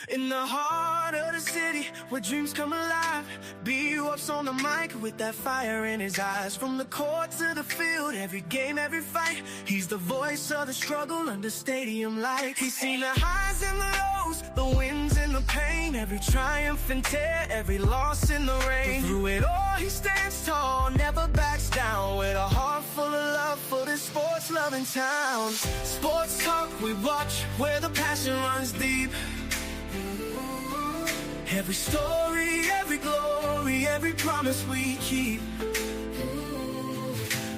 In the heart of the city, where dreams come alive, B-Up's on the mic with that fire in his eyes. From the court to the field, every game, every fight, he's the voice of the struggle under stadium lights. He's seen the highs and the lows, the wins and the pain, every triumph and tear, every loss in the rain. But through it all, he stands tall, never backs down, with a heart full of love for this sports-loving town. Sports talk we watch, where the passion runs deep. Every story, every glory, every promise we keep.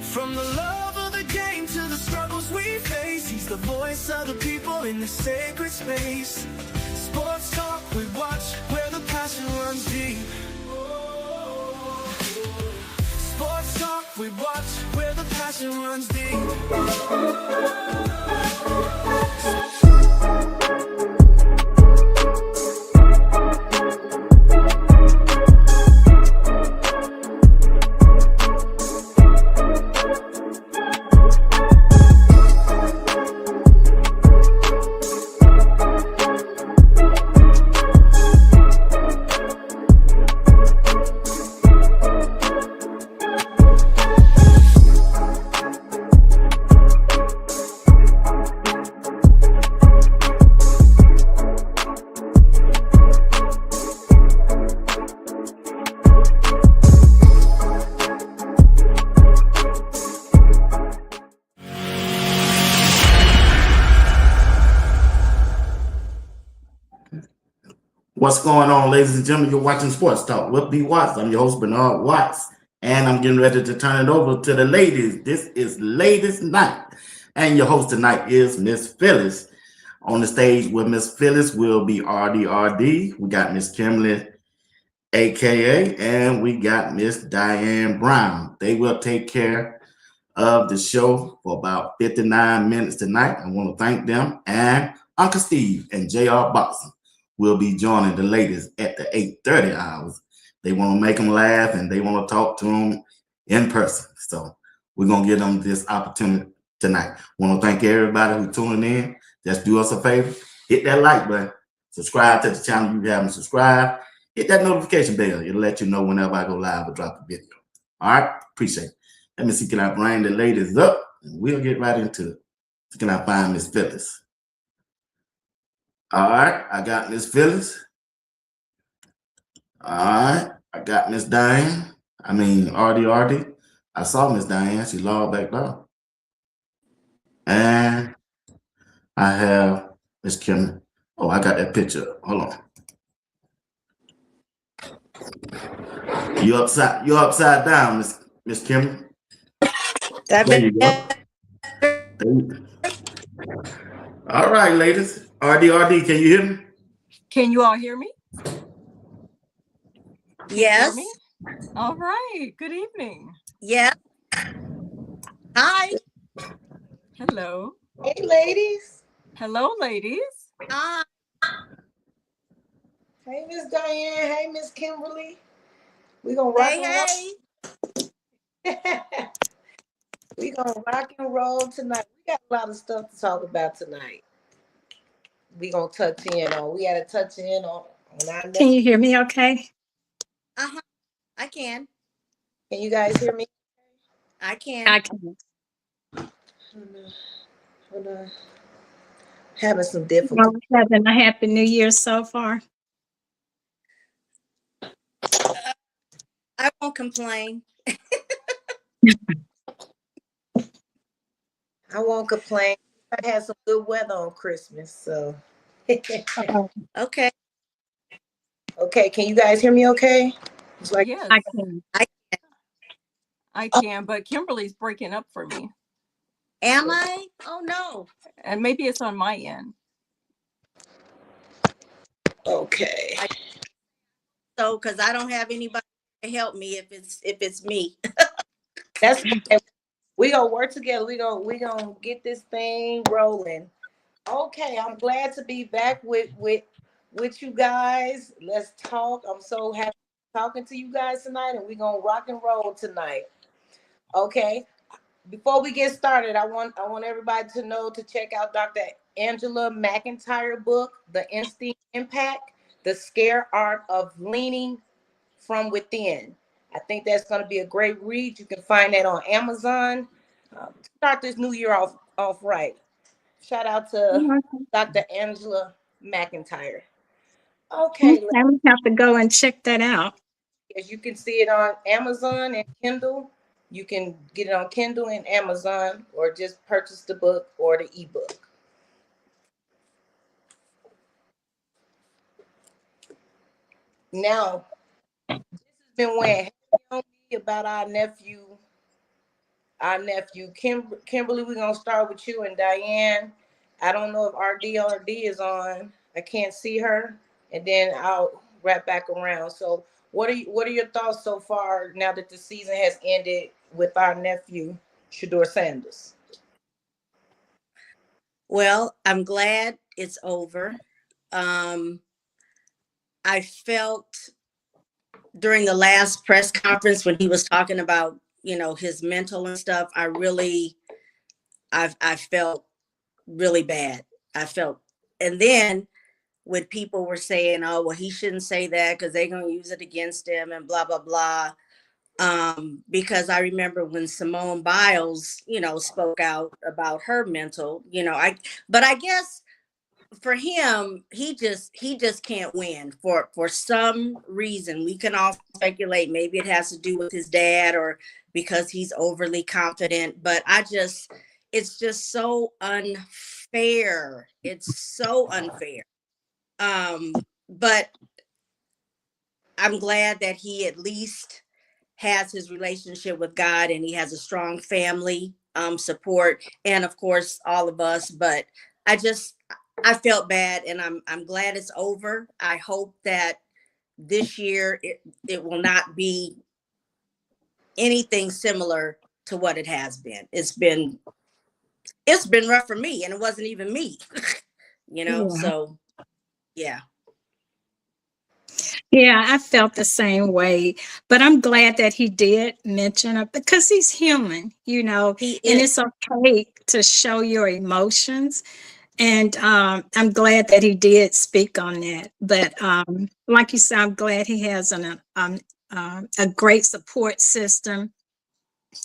From the love of the game to the struggles we face, he's the voice of the people in the sacred space. Sports talk we watch, where the passion runs deep. Sports talk we watch, where the passion runs deep. What's going on, ladies and gentlemen? You're watching Sports Talk with B. Watts. I'm your host, Bernard Watts, and I'm getting ready to turn it over to the ladies. This is Ladies Night, and your host tonight is Miss Phyllis. On the stage with Miss Phyllis will be RDRD. We got Miss Kimberly, AKA, and we got Miss Diane Brown. They will take care of the show for about 59 minutes tonight. I want to thank them, and Uncle Steve and JR Boxing will be joining the ladies at the 8:30 hours. They want to make them laugh and they want to talk to them in person. So we're going to give them this opportunity tonight. Want to thank everybody who's tuning in. Just do us a favor. Hit that like button. Subscribe to the channel if you haven't subscribed. Hit that notification bell. It'll let you know whenever I go live or drop a video. All right? Appreciate it. Let me see, can I bring the ladies up? And we'll get right into it. So can I find Miss Phyllis? All right, I got Miss Phyllis. All right, I got Miss Diane. RD. I saw Miss Diane. She logged back down. And I have Miss Kim. Oh, I got that picture. Hold on. You upside down, Miss Kim. There you go. All right, ladies. RD, can you hear me? Can you all hear me? Yes. Me? All right. Good evening. Yeah. Hi. Hello. Hey, ladies. Hello, ladies. Hi. Hey, Miss Diane. Hey, Miss Kimberly. We're going to rock and roll. We're going to rock and roll tonight. We got a lot of stuff to talk about tonight. We're going to touch in on. We had to touch in on our next. Can you hear me okay? Uh-huh. I can. Can you guys hear me? I can. I can. Hold on. Having some difficulty. Having a happy new year so far. I won't complain. I won't complain. I had some good weather on Christmas, so. Okay. Okay, can you guys hear me okay? It's like, yes, I can. I can, but Kimberly's breaking up for me. Am I? Oh, no. And maybe it's on my end. Okay. So, because I don't have anybody to help me if it's me. That's okay. We gonna work together. We gonna get this thing rolling. Okay, I'm glad to be back with you guys. Let's talk. I'm so happy talking to you guys tonight, and we're gonna rock and roll tonight. Okay. Before we get started, I want everybody to know to check out Dr. Angela McIntyre book, The Instinct Impact, The Scare Art of Leaning from Within. I think that's going to be a great read. You can find that on Amazon. Start this new year off right. Shout out to Dr. Angela McIntyre. Okay, Okay, we have to go and check that out. as you can see it on Amazon and Kindle. You can get it on Kindle and Amazon, or just purchase the book or the ebook. Now, this has been weighing heavy on me about our nephew Kimberly. We're gonna start with you and Diane. I don't know if RD is on. I can't see her, and then I'll wrap back around. So, what are your thoughts so far now that the season has ended with our nephew Shedeur Sanders? Well, I'm glad it's over. Um, I felt during the last press conference when he was talking about, his mental and stuff, I felt really bad. I felt, and then when people were saying, oh, well, he shouldn't say that because they're going to use it against him and blah, blah, blah. Because I remember when Simone Biles, spoke out about her mental, but I guess for him, he just can't win for some reason. We can all speculate. Maybe it has to do with his dad or because he's overly confident. But it's just so unfair. It's so unfair. But I'm glad that he at least has his relationship with God and he has a strong family support, and of course all of us. But I felt bad, and I'm glad it's over. I hope that this year it will not be anything similar to what it has been. It's been rough for me, and it wasn't even me. Yeah. So yeah. Yeah, I felt the same way, but I'm glad that he did mention it because he's human, He and is. it's okay to show your emotions. And I'm glad that he did speak on that. But like you said, I'm glad he has a great support system,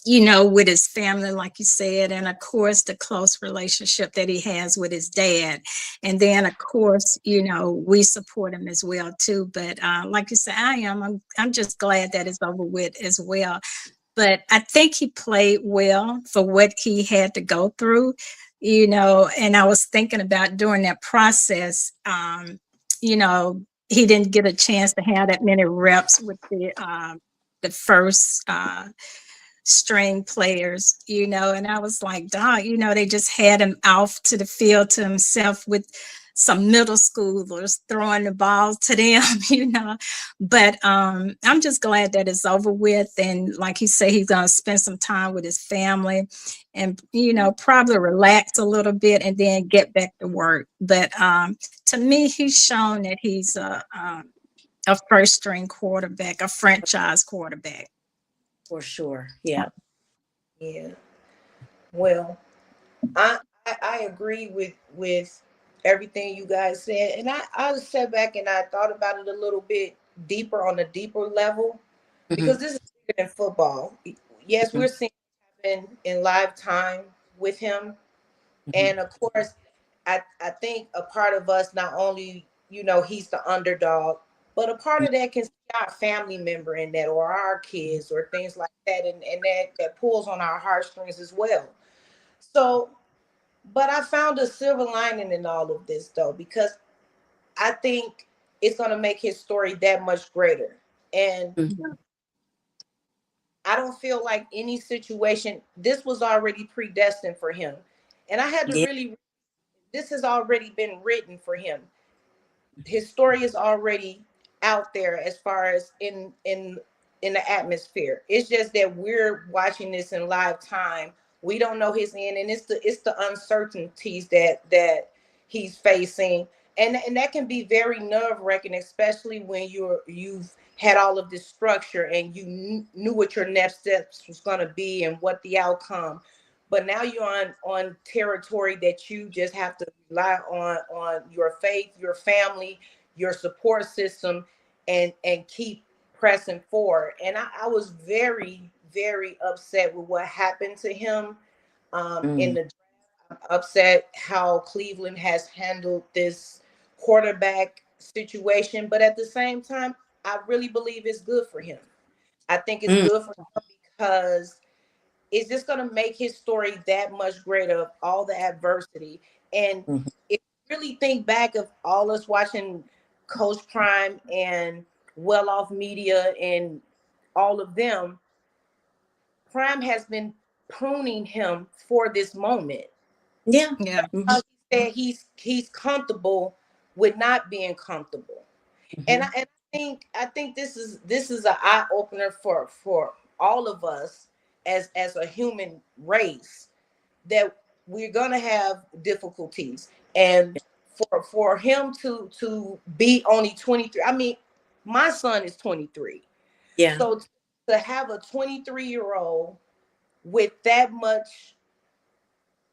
with his family, like you said, and of course, the close relationship that he has with his dad. And then, of course, we support him as well, too. But like you said, I'm just glad that it's over with as well. But I think he played well for what he had to go through, and I was thinking about during that process, he didn't get a chance to have that many reps with the first string players, and I was like, dog, they just had him off to the field to himself with some middle schoolers throwing the balls to them, But I'm just glad that it's over with. And like he said, he's going to spend some time with his family and, probably relax a little bit and then get back to work. But to me, he's shown that he's a first string quarterback, a franchise quarterback. For sure. Yeah. Yeah. Well, I I agree with everything you guys said, and I sat back and I thought about it a little bit deeper on a deeper level, because Hmm. this is bigger than football. Yes, we're seeing it happen in live time with him, Hmm. and of course, I think a part of us, not only he's the underdog, but a part of that can see our family member in that, or our kids, or things like that, and that pulls on our heartstrings as well. So, but I found a silver lining in all of this, though, because I think it's going to make his story that much greater. And Hmm. I don't feel like any situation, this was already predestined for him. And I had to Yeah. really, this has already been written for him. His story is already out there as far as in the atmosphere. It's just that we're watching this in live time. We don't know his end, and it's the uncertainties that he's facing, and that can be very nerve-wracking, especially when you've had all of this structure and you knew what your next steps was going to be and what the outcome. but now you're on territory that you just have to rely on your faith, your family, your support system, and keep pressing forward. And I was very, very upset with what happened to him in the draft. I'm upset how Cleveland has handled this quarterback situation, but at the same time, I really believe it's good for him. I think it's good for him because it's just going to make his story that much greater of all the adversity. And if you really think back of all us watching Coach Prime and Well Off Media and all of them, Prime has been pruning him for this moment. Yeah. Yeah. He said he's comfortable with not being comfortable. And I think this is an eye opener for all of us as a human race, that we're gonna have difficulties. And for him to be only 23, I mean, my son is 23. Yeah. So to have a 23-year-old with that much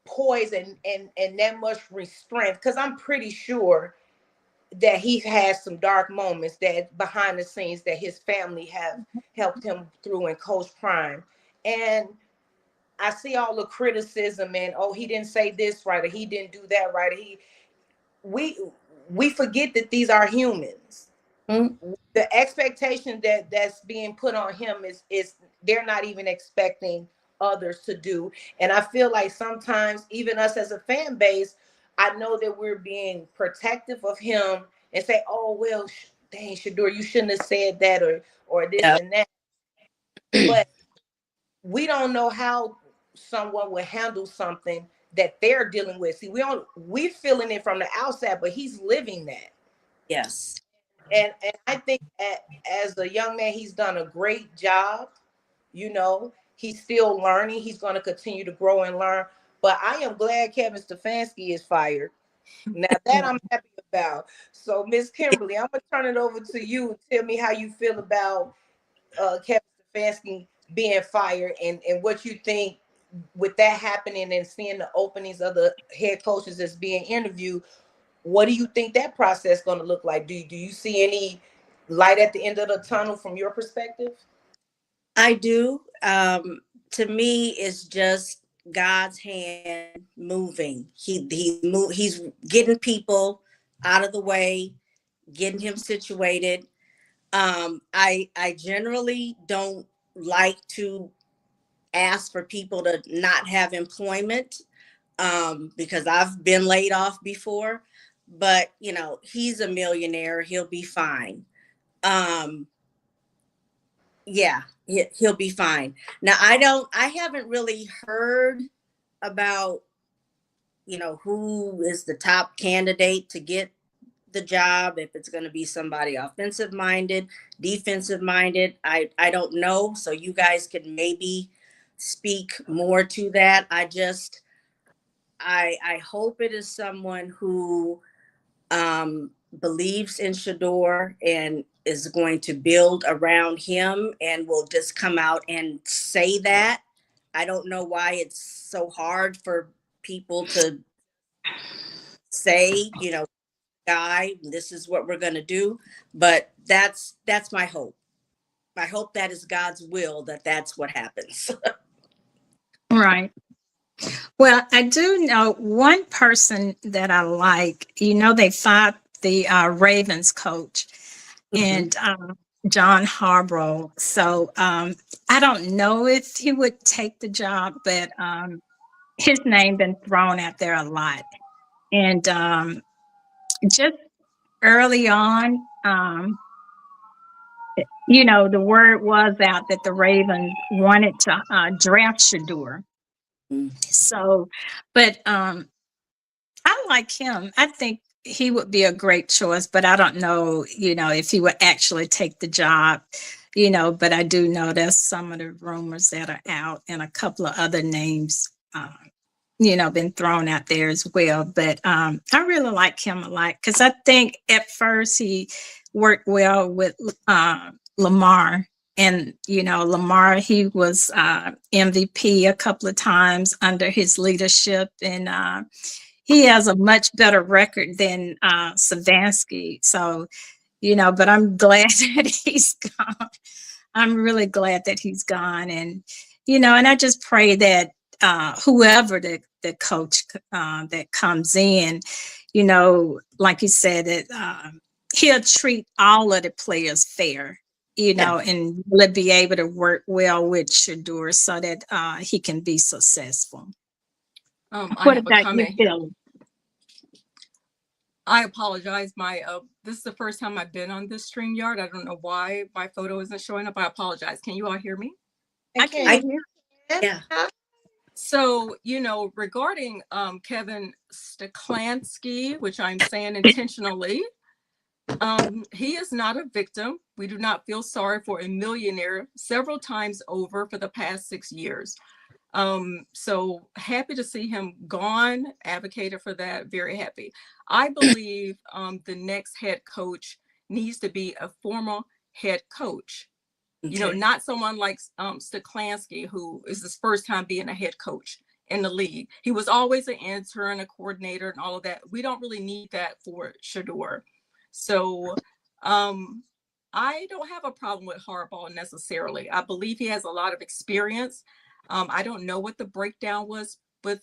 poise and that much restraint, because I'm pretty sure that he has some dark moments that behind the scenes that his family have helped him through in Coach Prime. And I see all the criticism and, oh, he didn't say this right, or he didn't do that right. We forget that these are humans. The expectation that's being put on him is they're not even expecting others to do. And I feel like sometimes even us as a fan base, I know that we're being protective of him and say, oh, well, dang, Shedeur, you shouldn't have said that, or this and that. But we don't know how someone will handle something that they're dealing with. See, we're feeling it from the outside, but he's living that. Yes. And I think as a young man, he's done a great job. You know, he's still learning. He's going to continue to grow and learn. But I am glad Kevin Stefanski is fired. Now that I'm happy about. So, Miss Kimberly, I'm gonna turn it over to you. Tell me how you feel about Kevin Stefanski being fired, and what you think with that happening and seeing the openings of the head coaches that's being interviewed. What do you think that process is going to look like? Do you see any light at the end of the tunnel from your perspective? I do. To me, it's just God's hand moving. He's getting people out of the way, getting him situated. I generally don't like to ask for people to not have employment, because I've been laid off before. But you know, he's a millionaire. He'll be fine. Yeah, he'll be fine. Now, I haven't really heard about, you know, who is the top candidate to get the job, if it's going to be somebody offensive minded, defensive minded. I don't know. So you guys could maybe speak more to that. I hope it is someone who believes in Shedeur and is going to build around him and will just come out and say that. I don't know why it's so hard for people to say, you know, guy, this is what we're going to do. But that's my hope. I hope that is God's will, that that's what happens. Right. Well, I do know one person that I like. You know, they fired the Ravens coach and John Harbaugh. So I don't know if he would take the job, but his name been thrown out there a lot. And just early on, you know, the word was out that the Ravens wanted to draft Shedeur. So, but I like him. I think he would be a great choice, but I don't know, you know, if he would actually take the job, you know, but I do know there's some of the rumors that are out and a couple of other names, you know, been thrown out there as well. But I really like him a lot because I think at first he worked well with Lamar And, Lamar, he was MVP a couple of times under his leadership. And he has a much better record than Savansky. So, but I'm glad that he's gone. I'm really glad that he's gone. And, and I just pray that whoever the coach that comes in, like you said, that he'll treat all of the players fair, and really be able to work well with Shedeur so that he can be successful. I What have a about you, comment here. Phil? I apologize. This is the first time I've been on this StreamYard. I don't know why my photo isn't showing up. I apologize. Can you all hear me? I can hear. Yeah. So, regarding Kevin Steklansky, which I'm saying intentionally, he is not a victim. We do not feel sorry for a millionaire several times over for the past 6 years. So happy to see him gone, advocated for that, very happy. I believe the next head coach needs to be a former head coach. Okay. Not someone like Steklansky, who is his first time being a head coach in the league. He was always an intern, a coordinator, and all of that. We don't really need that for Shedeur. So I don't have a problem with Harbaugh necessarily. I believe he has a lot of experience. I don't know what the breakdown was with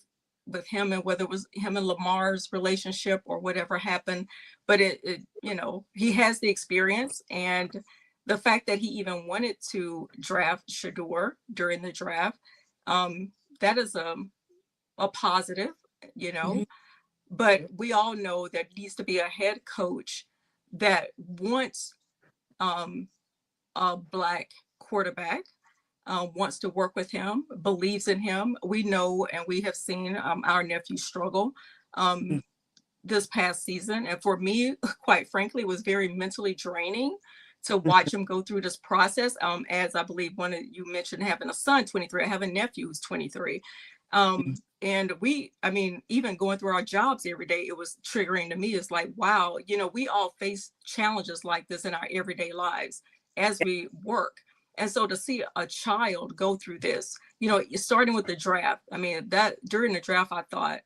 him and whether it was him and Lamar's relationship or whatever happened, but he has the experience, and the fact that he even wanted to draft Shedeur during the draft, that is a positive, Mm-hmm. but we all know there needs to be a head coach that wants a Black quarterback, wants to work with him, believes in him. We know and we have seen our nephew struggle this past season. And for me, quite frankly, it was very mentally draining to watch him go through this process. As I believe one of you mentioned, having a son, 23, I have a nephew who's 23. And even going through our jobs every day, it was triggering to me. It's like, wow, we all face challenges like this in our everyday lives as we work. And so to see a child go through this, starting with the draft, that during the draft, I thought,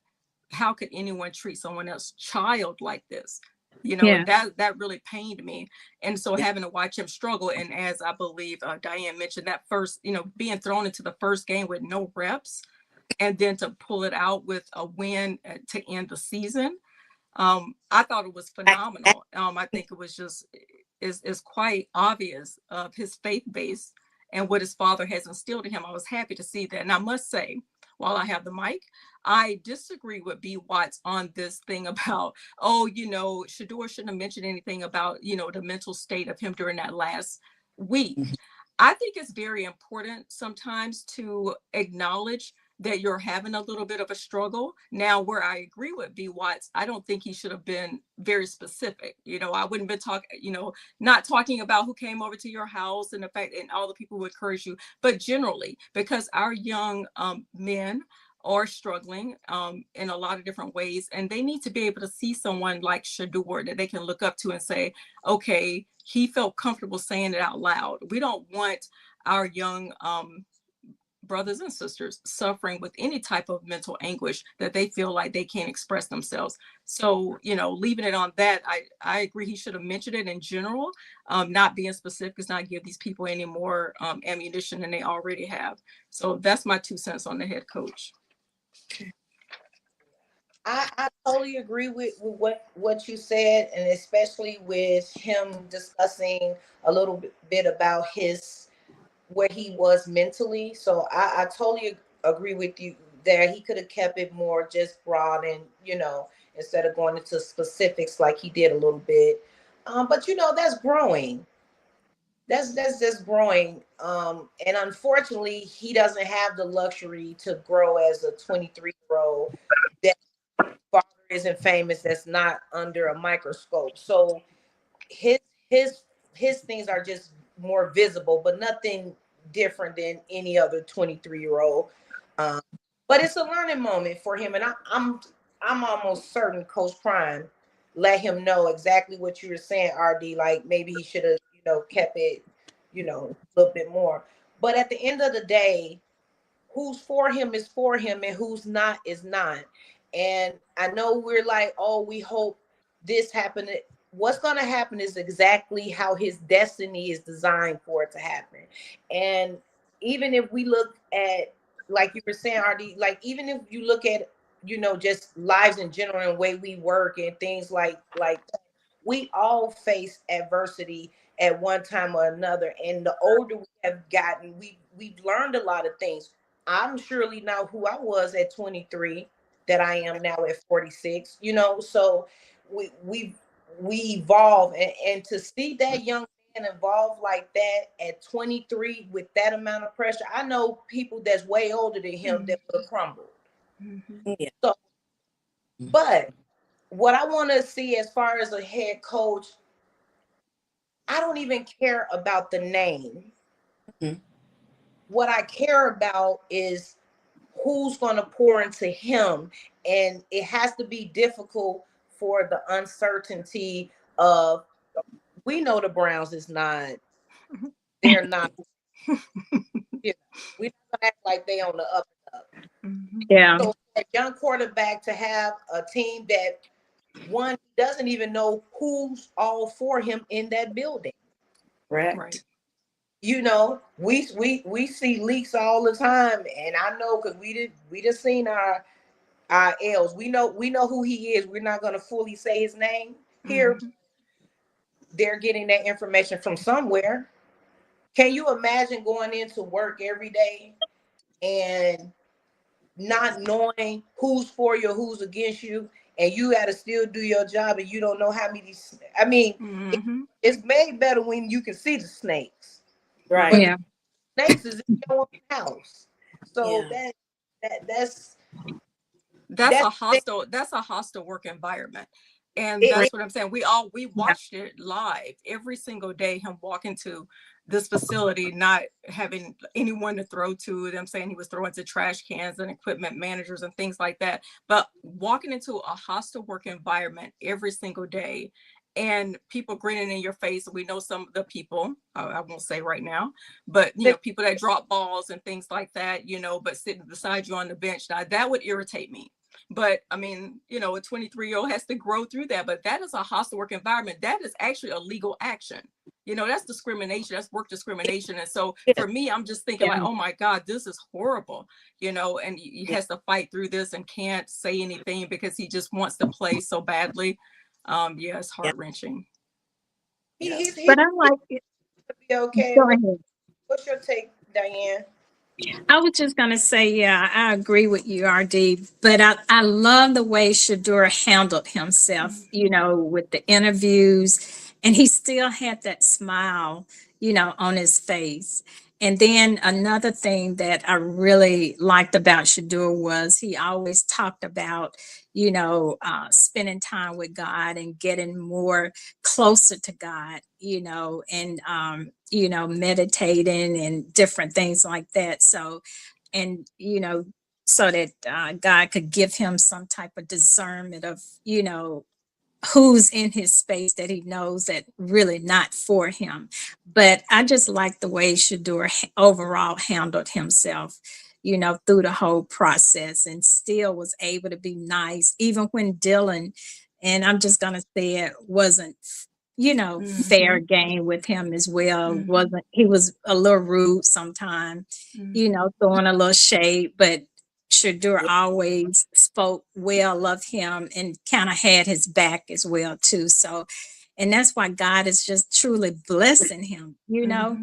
how could anyone treat someone else's child like this? Yeah. That really pained me. And so having to watch him struggle, and as I believe Diane mentioned, that first, being thrown into the first game with no reps, and then to pull it out with a win to end the season, I thought it was phenomenal. I think it was just is quite obvious of his faith base and what his father has instilled in him. I was happy to see that. And I must say, while I have the mic, I disagree with B. Watts on this thing about, Shedeur shouldn't have mentioned anything about, the mental state of him during that last week. I think it's very important sometimes to acknowledge that you're having a little bit of a struggle. Now, where I agree with B. Watts, I don't think he should have been very specific. I wouldn't have been not talking about who came over to your house and the fact and all the people who encourage you, but generally, because our young men are struggling in a lot of different ways, and they need to be able to see someone like Shedeur that they can look up to and say, okay, he felt comfortable saying it out loud. We don't want our young brothers and sisters suffering with any type of mental anguish that they feel like they can't express themselves. So, leaving it on that, I agree he should have mentioned it in general. Not being specific is not give these people any more ammunition than they already have. So that's my 2 cents on the head coach. I totally agree with what you said, and especially with him discussing a little bit about where he was mentally. So I totally agree with you there. He could have kept it more just broad and, instead of going into specifics like he did a little bit. But that's growing. That's just growing. And unfortunately, he doesn't have the luxury to grow as a 23-year-old that father isn't famous, that's not under a microscope. So his his things are just more visible, but nothing different than any other 23-year-old. But it's a learning moment for him, and I'm almost certain Coach Prime let him know exactly what you were saying, RD. Like maybe he should have kept it you know, a little bit more. But at the end of the day, who's for him is for him and who's not is not. And I know we're like, oh, we hope this happened. What's going to happen is exactly how his destiny is designed for it to happen. And even if we look at, like you were saying, RD, like even if you look at, you know, just lives in general and the way we work and things like that, we all face adversity at one time or another. And the older we have gotten, we've learned a lot of things. I'm surely not who I was at 23 that I am now at 46, you know. So we evolve, and to see that young man evolve like that at 23 with that amount of pressure. I know people that's way older than him that would have crumbled. Yeah. So, but what I want to see as far as a head coach, I don't even care about the name. Mhm. What I care about is who's going to pour into him. And it has to be difficult for the uncertainty of, we know the Browns is not, they're not, you know, we're not gonna act like they on the up and up. Yeah. So a young quarterback to have a team that one doesn't even know who's all for him in that building. Right. Right. You know, we see leaks all the time, and I know because we just seen our L's. We know who he is. We're not going to fully say his name here. They're getting that information from somewhere. Can you imagine going into work every day and not knowing who's for you or who's against you, and you got to still do your job, and you don't know how many? I mean, it's made better when you can see the snakes, Right. but Yeah. the snakes is in your own house. So Yeah. that's That's that a hostile work environment. And it, that's what I'm saying. We watched it live every single day, him walking to this facility, not having anyone to throw to. Them saying he was throwing to trash cans and equipment managers and things like that. But walking into a hostile work environment every single day, and people grinning in your face. We know some of the people, I won't say right now, but you know, people that drop balls and things like that, you know, but sitting beside you on the bench, now that would irritate me. But I mean, you know, a 23-year-old has to grow through that. But that is a hostile work environment. That is actually a legal action. You know, that's discrimination. That's work discrimination. And so for me, I'm just thinking like, oh my God, this is horrible. You know, and he has to fight through this and can't say anything because he just wants to play so badly. Yeah, it's heart wrenching. he's But I like it. to be okay. Go ahead. What's your take, Diane? I was just gonna say, yeah, I agree with you, RD. But I love the way Shedeur handled himself, you know, with the interviews, and he still had that smile, you know, on his face. And then another thing that I really liked about Shedeur was he always talked about, you know, spending time with God and getting more closer to God, you know, meditating and different things like that. So, and, you know, so that God could give him some type of discernment of, you know, who's in his space that he knows that really not for him. But I just like the way Shedeur overall handled himself, you know, through the whole process, and still was able to be nice, even when Dylan, and I'm just gonna say it wasn't, you know, fair game with him as well. Wasn't he was a little rude sometimes, you know, throwing a little shade, but Shedeur always spoke well of him and kind of had his back as well too. So, and that's why God is just truly blessing him. You know,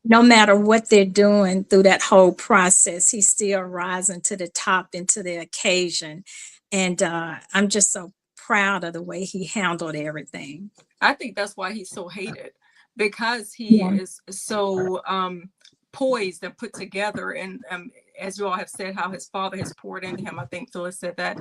no matter what they're doing through that whole process, he's still rising to the top and to the occasion. And I'm just so proud of the way he handled everything. I think that's why he's so hated, because he Yeah. is so poised and put together. And as you all have said, how his father has poured into him. I think Phyllis said that.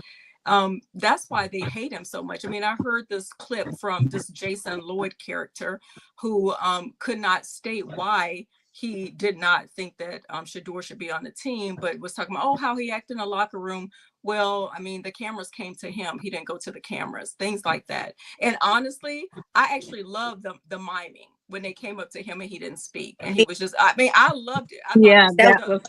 That's why they hate him so much. I mean, I heard this clip from this Jason Lloyd character who could not state why he did not think that Shedeur should be on the team, but was talking about, oh, how he acted in the locker room. Well, I mean, the cameras came to him. He didn't go to the cameras, things like that. And honestly, I actually love the miming. when they came up to him and he didn't speak, and he was just, I mean, I loved it. I thought Yeah, it was that just was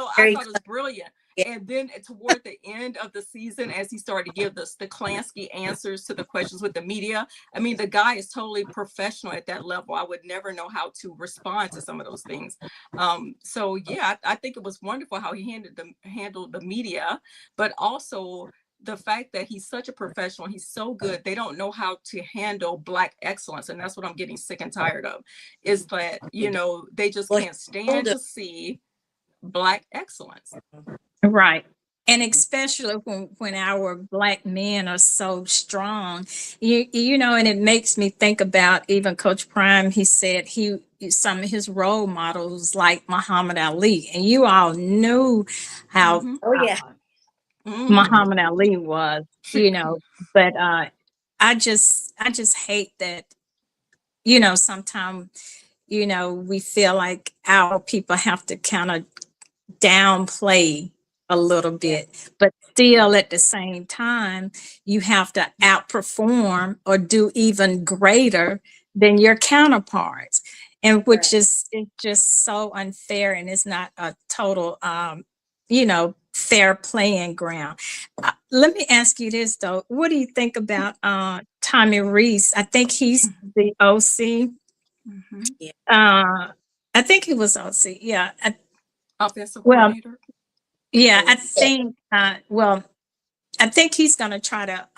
I Very thought it was brilliant. Yeah. And then toward the end of the season, as he started to give the Klansky answers to the questions with the media, I mean, the guy is totally professional at that level. I would never know how to respond to some of those things. So yeah, I think it was wonderful how he handled the media, but also the fact that he's such a professional, he's so good, they don't know how to handle Black excellence. And that's what I'm getting sick and tired of, is that, they just Well, can't stand to see Black excellence. right. And especially when our Black men are so strong, and it makes me think about even Coach Prime. He said some of his role models like Muhammad Ali, and you all knew how Mhm. Oh yeah. Mhm. Muhammad Ali was, but I just hate that, sometimes, we feel like our people have to kind of downplay a little Yeah. bit, but still at the same time, you have to outperform or do even greater than your counterparts. And which Right. is just so unfair, and it's not a total fair playing ground. Let me ask you this though. What do you think about Tommy Reese? I think he's the OC. Mhm. Yeah. I think he was OC. Yeah. Offensive Well, coordinator. yeah, I Correct. think, I think he's going to try to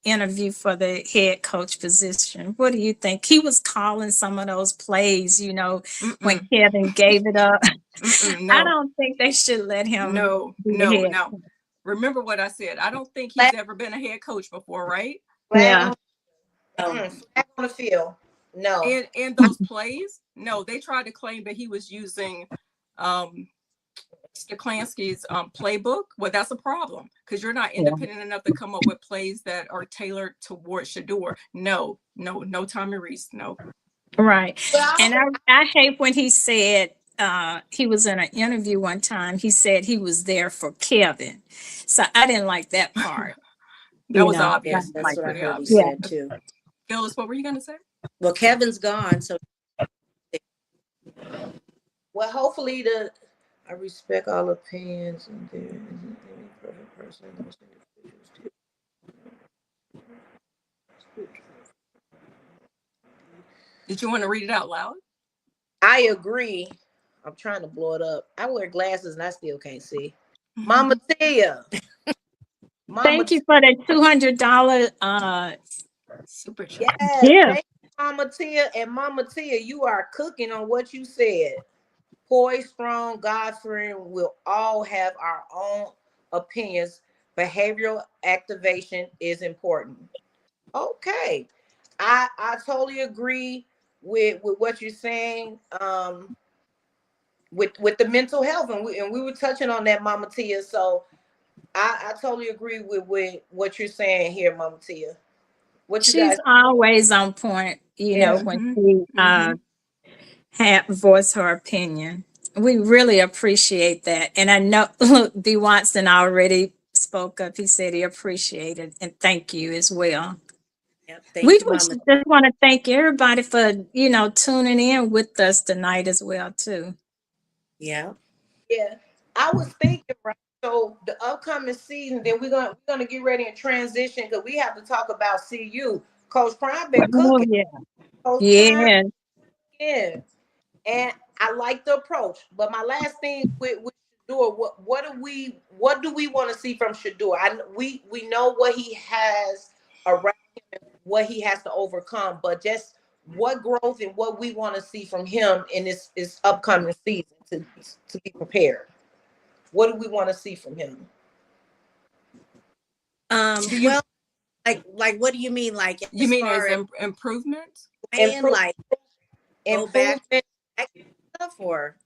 interview for the head coach position. What do you think? He was calling some of those plays, when Mm-mm. Kevin gave it up. Mm-mm. I No, don't think they should let him no, be the no, head no. coach. Remember what I said. I don't think he's Flag, ever been a head coach before, right? Flag Yeah. on, oh, flag on the field. No. And those plays, no, they tried to claim that he was using um Steklansky's playbook. Well, that's a problem because you're not Yeah. independent enough to come up with plays that are tailored towards Shedeur. No, no, no, Tommy Reese. No. Right. Well, And I hate when he said, he was in an interview one time, he said he was there for Kevin. So I didn't like that part, That was yeah, I obvious. didn't That's that's like what I that. pretty heard he obvious. Yeah. said too. Phyllis, what were you going to say? Well, Kevin's gone, so well, hopefully I respect all opinions and there isn't any perfect person. Most individuals do. Did you want to read it out loud? I agree. I'm trying to blow it up. I wear glasses and I still can't see. Mama Tia. Mama Thank Tia. you for the $200 Super chat. Yes, gift. thank you, Mama Tia. And Mama Tia, you are cooking on what you said. Poised, strong, God-fearing, we'll all have our own opinions. Behavioral activation is important. Okay. I totally agree with what you're saying. With the mental health, and we were touching on that, Mama Tia. So I totally agree with what you're saying here, Mama Tia. What you She's guys? always on point, Yeah. when Mm-hmm. she Mm-hmm. had voice her opinion. We really appreciate that. And I know, look, B. Watson already spoke up. He said he appreciated, and thank you as well. yep. We Thank you, just Mama. want to thank everybody for, tuning in with us tonight as well, too. Yeah. Yeah, I was thinking, right. So the upcoming season, then we're gonna get ready and transition because we have to talk about CU. Coach Prime been Oh, cooking. yeah. Coach Prime, Yeah. yeah, and I like the approach. But my last thing with Shedeur, what do we want to see from Shedeur? We know what he has around him and what he has to overcome, but just what growth and what we want to see from him in this upcoming season to be prepared. What do we want to see from him? Do you Well, like what do you mean? Like you as mean as far as improvements? playing, Improve, like go back improvement, to stuff, or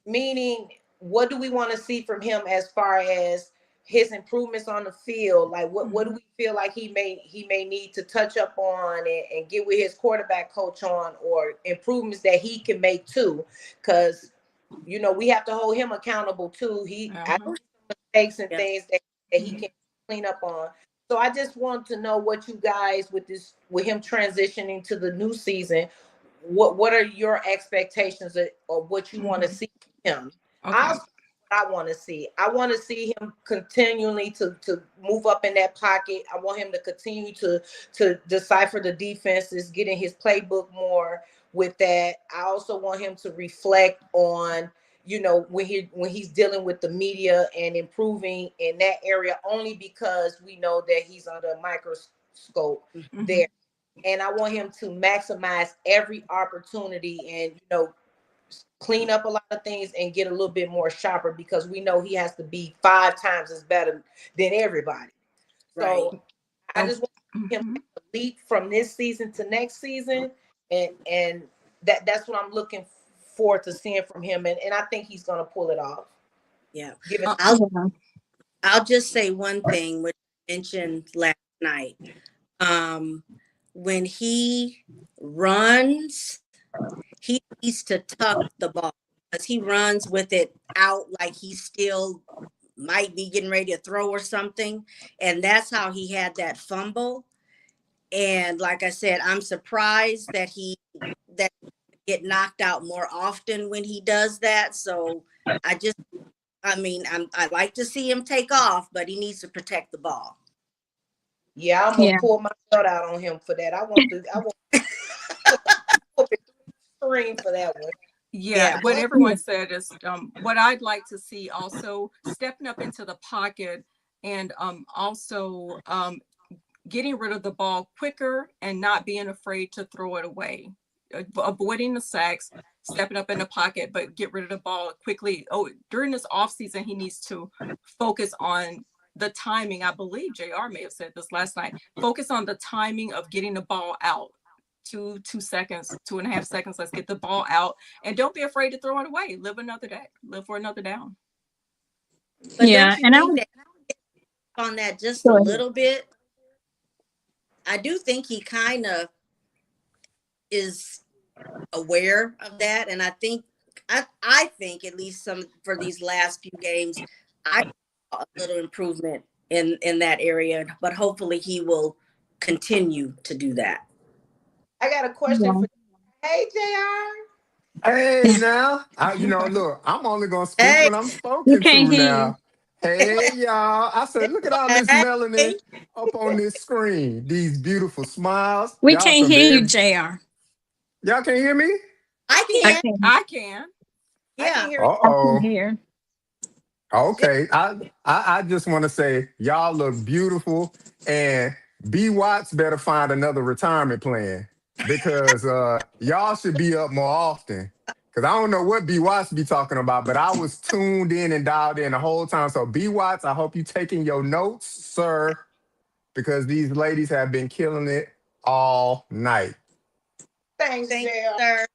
meaning what do we want to see from him as far as his improvements on the field? Like what do we feel like he may need to touch up on and get with his quarterback coach on, or improvements that he can make too? Because we have to hold him accountable too. I Uh-huh. know mistakes and yeah. things that he can clean up on. So I just want to know what you guys with him transitioning to the new season. what are your expectations or what you want to see him? Okay. I'll start with what I want to see. I want to see him continually to move up in that pocket. I want him to continue to decipher the defenses, get in his playbook more with that. I also want him to reflect on, you know, when he's dealing with the media and improving in that area, only because we know that he's under a microscope there. And I want him to maximize every opportunity and, you know, clean up a lot of things and get a little bit more sharper, because we know he has to be 5 times as better than everybody. So Right. I just want him to leap from this season to next season, and that's what I'm looking forward to seeing from him, and I think he's going to pull it off. Yeah. Give it. I'll just say one thing, which I mentioned last night. When he runs, he needs to tuck the ball, because he runs with it out like he still might be getting ready to throw or something. And that's how he had that fumble. And like I said, I'm surprised that he get knocked out more often when he does that. So I like to see him take off, but he needs to protect the ball. Yeah, I'm gonna pull my belt out on him for that. I want scream for that one. Yeah, what everyone said is what I'd like to see also stepping up into the pocket and also getting rid of the ball quicker and not being afraid to throw it away, avoiding the sacks, stepping up in the pocket, but get rid of the ball quickly. Oh, during this offseason, he needs to focus on the timing. I believe JR may have said this last night. Focus on the timing of getting the ball out. 2 seconds, 2.5 seconds. Let's get the ball out, and don't be afraid to throw it away. Live another day. Live for another down. But don't you think that on that just a little bit? I do think he kind of is aware of that, and I think at least for these last few games, I saw a little improvement in that area. But hopefully, he will continue to do that. I got a question for you. Hey, JR. Hey, now. Look, I'm only going to speak when I'm spoken to now. Hey, y'all. I said, look at all this melanin up on this screen. These beautiful smiles. We can't hear you, JR. Y'all can't hear me? I can. I can. Yeah. I can hear you. Uh-oh. Here. Okay. I just want to say, y'all look beautiful, and B. Watts better find another retirement plan, because y'all should be up more often. Because I don't know what B. Watts be talking about, but I was tuned in and dialed in the whole time. So B. Watts, I hope you taking your notes, sir, because these ladies have been killing it all night. Thanks, JR. Sir.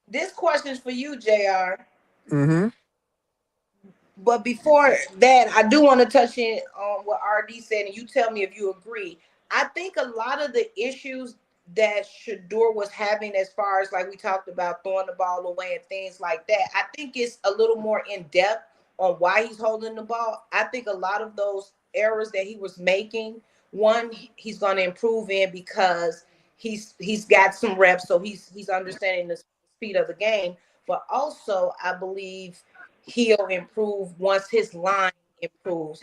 This question's for you, JR. Mm-hmm. But before that, I do want to touch in on what RD said, and you tell me if you agree. I think a lot of the issues that Shedeur was having, as far as like we talked about throwing the ball away and things like that, I think it's a little more in depth on why he's holding the ball. I think a lot of those errors that he was making, one, he's going to improve in, because he's got some reps, so he's understanding the speed of the game. But also, I believe he'll improve once his line improves.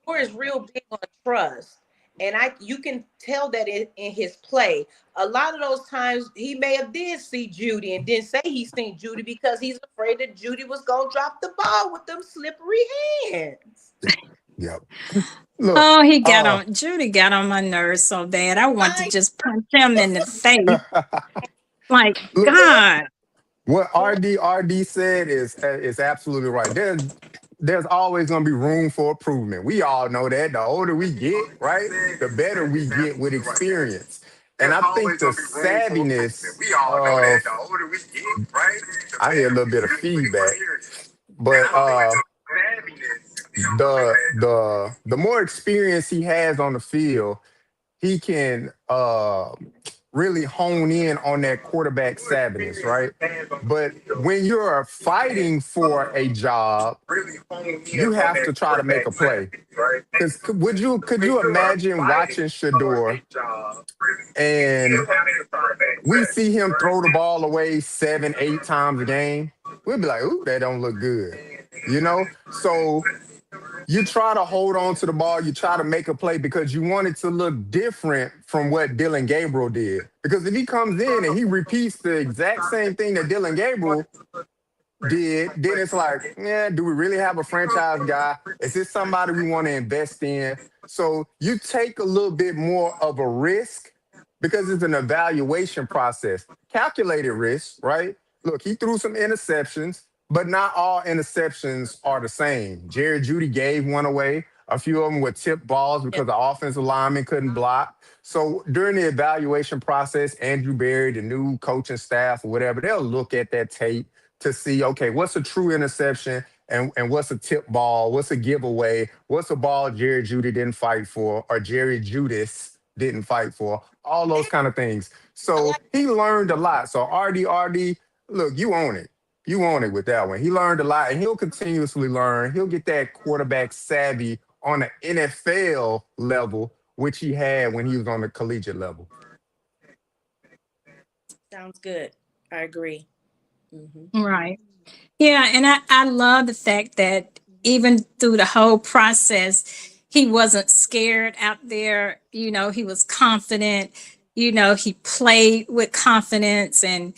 Shedeur is real big on trust. And you can tell that in his play. A lot of those times he may have did see Judy and didn't say he's seen Judy, because he's afraid that Judy was going to drop the ball with them slippery hands. Yep. Look, he got on, Judy got on my nerves so bad. I want to just punch him in the face. Like, look, God. What RD said is absolutely right. There's always going to be room for improvement. We all know that. The older we get, right, the better we get with experience. And I think the savviness of, I hear a little bit of feedback, but the more experience he has on the field, he can really hone in on that quarterback savviness, right? But when you're fighting for a job, you have to try to make a play. Because could you imagine watching Shedeur and we see him throw the ball away 7, 8 times a game, we'll be like, ooh, that don't look good. So you try to hold on to the ball, you try to make a play because you want it to look different from what Dylan Gabriel did. Because if he comes in and he repeats the exact same thing that Dylan Gabriel did, then it's like, yeah, do we really have a franchise guy? Is this somebody we want to invest in? So you take a little bit more of a risk because it's an evaluation process. Calculated risk, right? Look, he threw some interceptions, but not all interceptions are the same. Jerry Judy gave one away. A few of them were tip balls because the offensive lineman couldn't block. So during the evaluation process, Andrew Berry, the new coaching staff or whatever, they'll look at that tape to see, okay, what's a true interception and what's a tip ball, what's a giveaway, what's a ball Jerry Judy didn't fight for or Jerry Judas didn't fight for, all those kind of things. I So like he learned a lot. So RD, look, you own it. You own it with that one. He learned a lot and he'll continuously learn. He'll get that quarterback savvy on the NFL level, which he had when he was on the collegiate level. Sounds good. I agree. Mhm. Right. Yeah, and I love the fact that even through the whole process, he wasn't scared out there. He was confident. He played with confidence and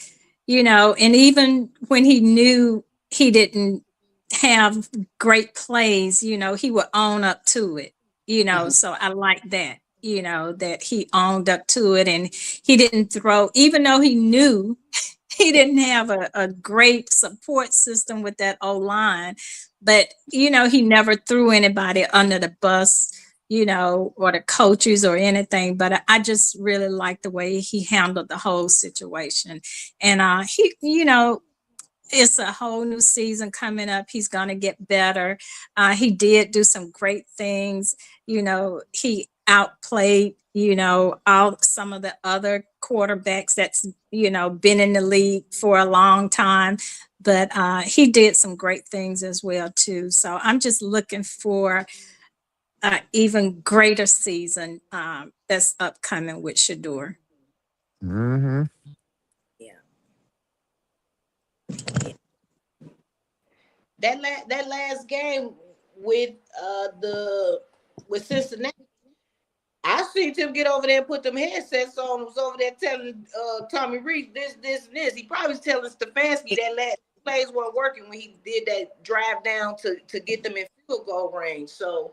even when he knew he didn't have great plays, he would own up to it, Mhm. so I like that, that he owned up to it and he didn't throw, even though he knew he didn't have a great support system with that O line, but he never threw anybody under the bus, or the coaches or anything. But I just really like the way he handled the whole situation. And he, it's a whole new season coming up. He's going to get better. He did do some great things. He outplayed, all some of the other quarterbacks that's, been in the league for a long time. But he did some great things as well, too. So I'm just looking for an even greater season that's upcoming with Shedeur. Mm-hmm. Yeah. that last game with with Cincinnati. I seen him get over there and put them headsets on. Was over there telling Tommy Reed this, and this. He probably was telling Stefanski that last plays weren't working when he did that drive down to get them in field goal range. So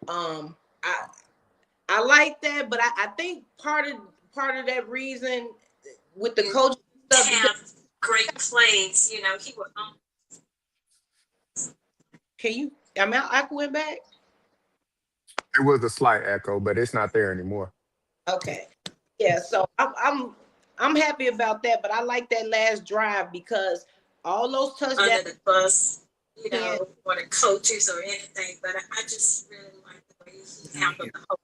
I like that, but I think part of that reason with the coaching stuff because Have great plays, he would own. can you I went back. It was a slight echo, but it's not there anymore. Okay. Yeah, so I'm happy about that, but I like that last drive because all those touchdowns Under the bus, yeah, or the coaches or anything. But I just really like the way he handled the whole.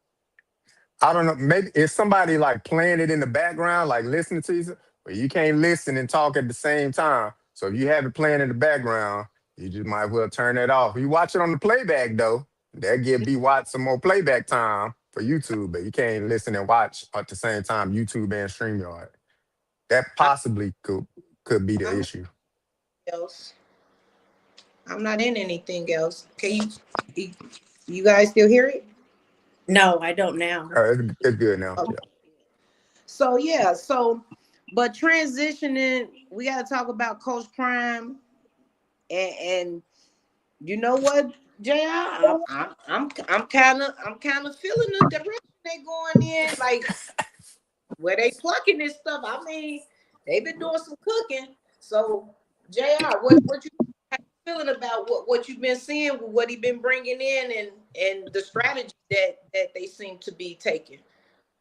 I don't know. Maybe is somebody like playing it in the background, like listening to you, but you can't listen and talk at the same time. So if you have it playing in the background, you just might as well turn that off. You watch it on the playback though, that give B Watt some more playback time for YouTube, but you can't listen and watch at the same time YouTube and StreamYard. That I, possibly could be the I'm issue. else. I'm not in anything else. Can you guys still hear it? No, I don't now. It's good now. Okay. Yeah. So yeah, but transitioning, we got to talk about Coach Prime, and you know what, Jr. I'm kind of feeling the direction they going in, like where they plucking this stuff. I mean, they've been doing some cooking. So Jr., what you feeling about what you've been seeing, what he been bringing in, and the strategy that they seem to be taking?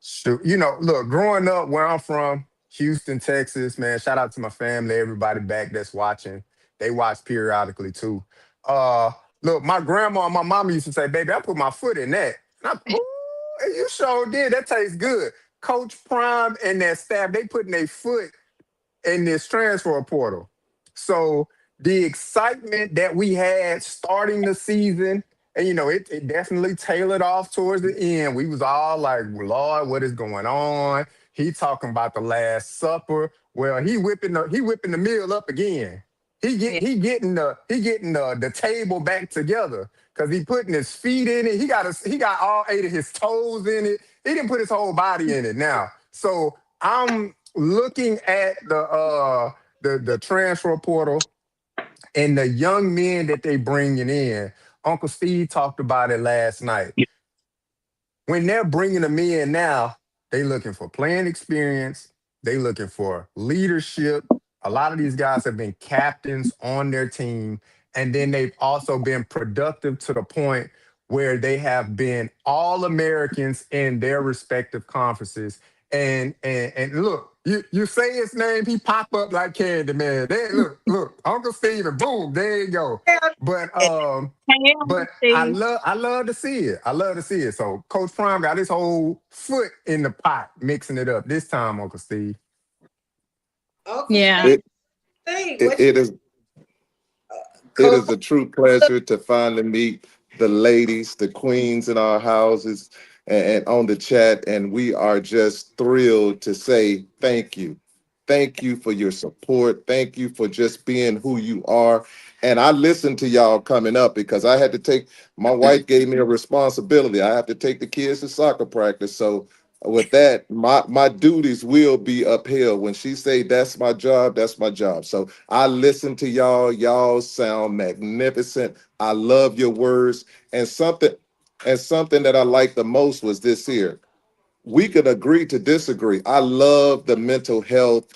Shoot, look, growing up where I'm from, Houston, Texas, man, shout out to my family, everybody back that's watching. They watch periodically too. Uh, look, my grandma and my mama used to say, baby, I put my foot in that. Ooh, and you sure did. That tastes good. Coach Prime and that staff, they putting their foot in this transfer portal. So the excitement that we had starting the season, and it definitely tailored off towards the end. We was all like, Lord, what is going on? He talking about the Last Supper. Well, he whipping the meal up again. Yeah. He getting the table back together because he putting his feet in it. He got all 8 of his toes in it. He didn't put his whole body in it now. So I'm looking at the transfer portal and the young men that they bringing in. Uncle Steve talked about it last night. When they're bringing them in now, they looking for playing experience. They looking for leadership. A lot of these guys have been captains on their team, and then they've also been productive to the point where they have been all Americans in their respective conferences. And look, you say his name, he pop up like candy, man. There, look, Uncle Steve, and boom, there you go. But Hey, but Steve. I love to see it. I love to see it. So Coach Prime got his whole foot in the pot, mixing it up this time, Uncle Steve. Uncle Yeah. Steve, It, it is it Coach is a true pleasure to finally meet the ladies, the queens in our houses and on the chat. And we are just thrilled to say thank you. Thank you for your support. Thank you for just being who you are. And I listened to y'all coming up because I had to take, my wife gave me a responsibility. I have to take the kids to soccer practice. So with that, my duties will be uphill. When she say that's my job, that's my job. So I listen to y'all. Y'all sound magnificent. I love your words. And something that I like the most was this here. We could agree to disagree. I love the mental health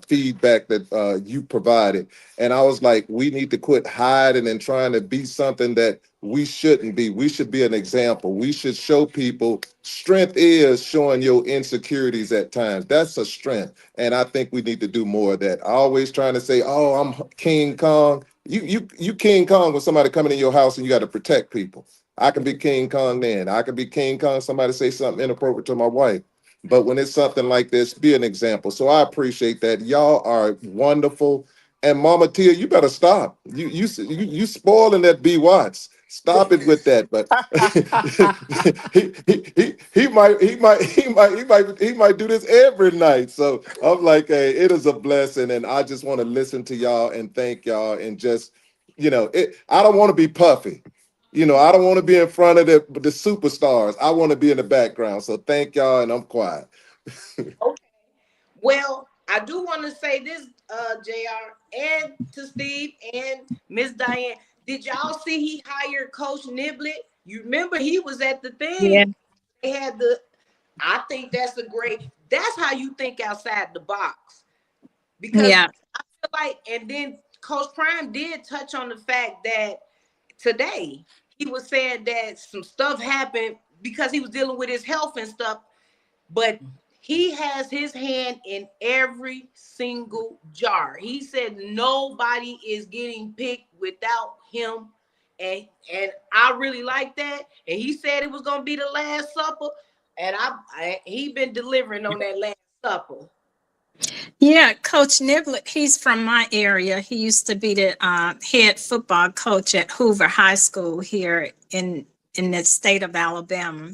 feedback that you provided. And I was like, we need to quit hiding and trying to be something that we shouldn't be. We should be an example. We should show people strength is showing your insecurities at times. That's a strength. And I think we need to do more of that. Always trying to say, oh, I'm King Kong. You King Kong when somebody coming in your house and you got to protect people. I can be King Kong then. I can be King Kong. Somebody say something inappropriate to my wife. But when it's something like this, be an example. So I appreciate that. Y'all are wonderful. And Mama Tia, you better stop. You spoiling that B Watts. Stop it with that. But he might do this every night. So I'm like, hey, it is a blessing, and I just want to listen to y'all and thank y'all and just, I don't want to be puffy. I don't want to be in front of the superstars. I want to be in the background. So thank y'all, and I'm quiet. Well, I do want to say this, JR, and to Steve and Miss Diane. Did y'all see he hired Coach Niblett? You remember he was at the Yeah. thing. They had I think that's how you think outside the box. Because Yeah. I feel like, and then Coach Prime did touch on the fact that today he was saying that some stuff happened because he was dealing with his health and stuff, but he has his hand in every single jar. He said nobody is getting picked without him. And I really like that. And he said it was gonna be the Last Supper. And he been delivering on that Last Supper. Yeah, Coach Niblett, he's from my area. He used to be the head football coach at Hoover High School here in the state of Alabama.